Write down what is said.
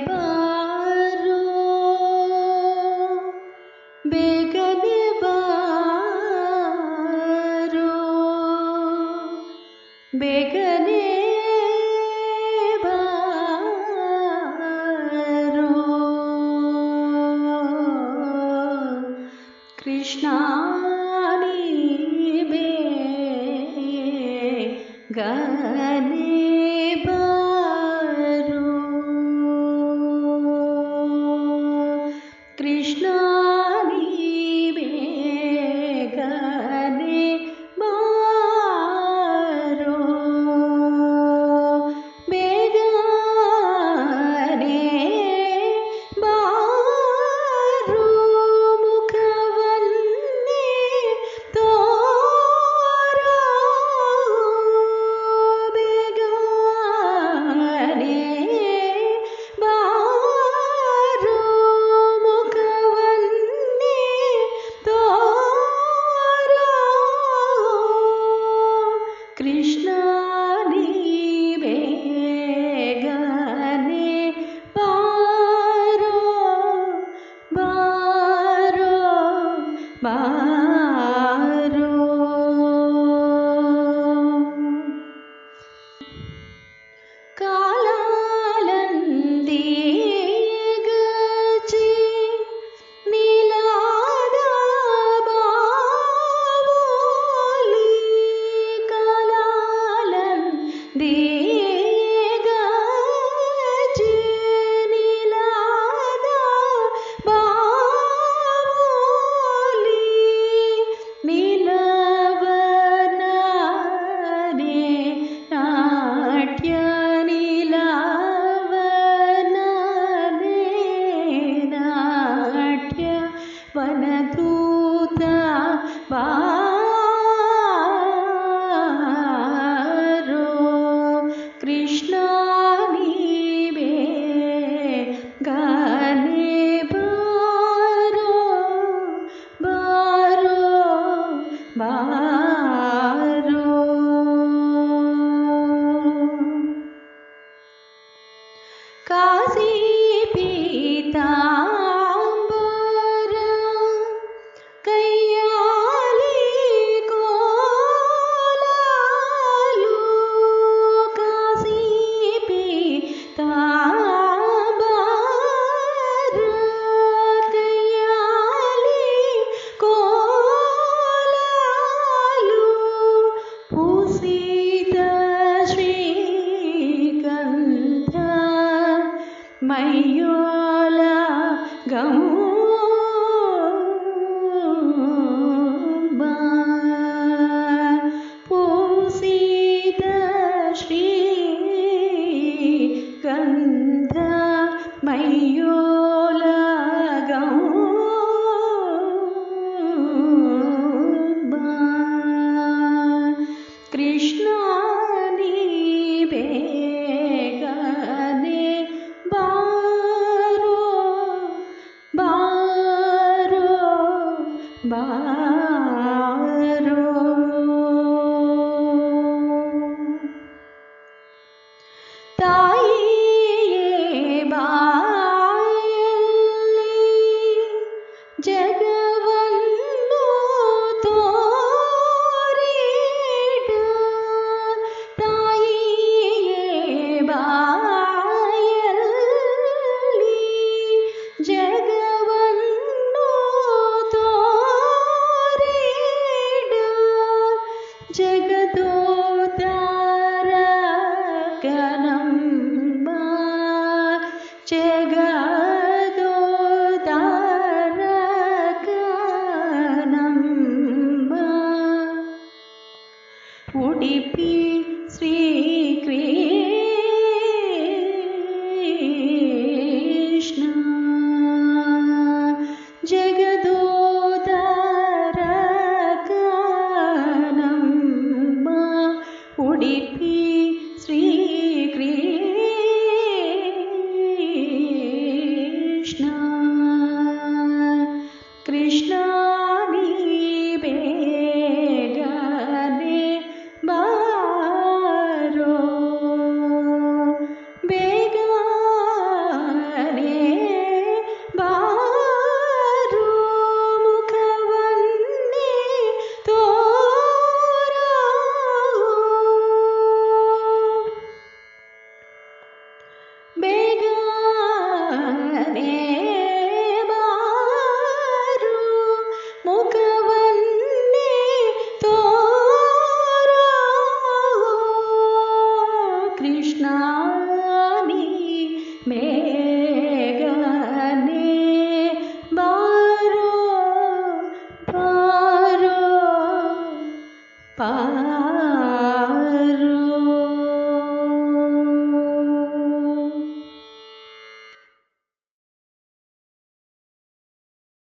ಬಾರೋ ಬೇಗನೆ ಬಾರೋ ಬೇಗನೆ ಬಾರೋ ಕೃಷ್ಣ ನೀ ಬೇಗನೆ ಬಾರೋ ಕೃಷ್ಣ ನೀ ಬೇಗನೆ ಬಾರೋ ಬೇಗನೆ ಬಾರೋ ಮುಖವನ್ನೇ ತೋರೋ ಬೇಗನೆ ಬಾರೋ ಮುಖವನ್ನೇ ತೋರೋ ಕೃಷ್ಣ ನೀ ಬೇಗನೆ ಬಾರೋ ಬಾರೋ ಬಾರೋ ಕಾಲಾಲಂದಿ ಗಜಿ ನೀಲಾದ ಬಾವೋಲಿ ಕಾಲಾಲಂದಿ ಗಜಿ ನೀಲಾದ ಬಾವೋಲಿ ನೀಲವನನೆ ನಾಟ್ಯ ನೀಲವನನೆ ನಾಟ್ಯ ವನದೂತ ಬಾರೋ ಕೃಷ್ಣ ನೀ ಬೇಗನೆ ಬಾರೋ ಬಾರೋ ಬಾರೋ ಕಾಶಿ ಪೀತಾಂಬರ ಕೈಯಾಲಿ ಕೋಲಾಲು ಕಾಶಿ ಪೀತಾಂಬರ ಕೈಯಾಲಿ ಕೋಲಾಲು ಪೂಸಿದ ಶ್ರೀಗಂಧ ಮೈಯೋಲ ಗೌಬ ಪೂಸಿದ ಶ್ರೀಗಂಧ ಮೈಯೋಲ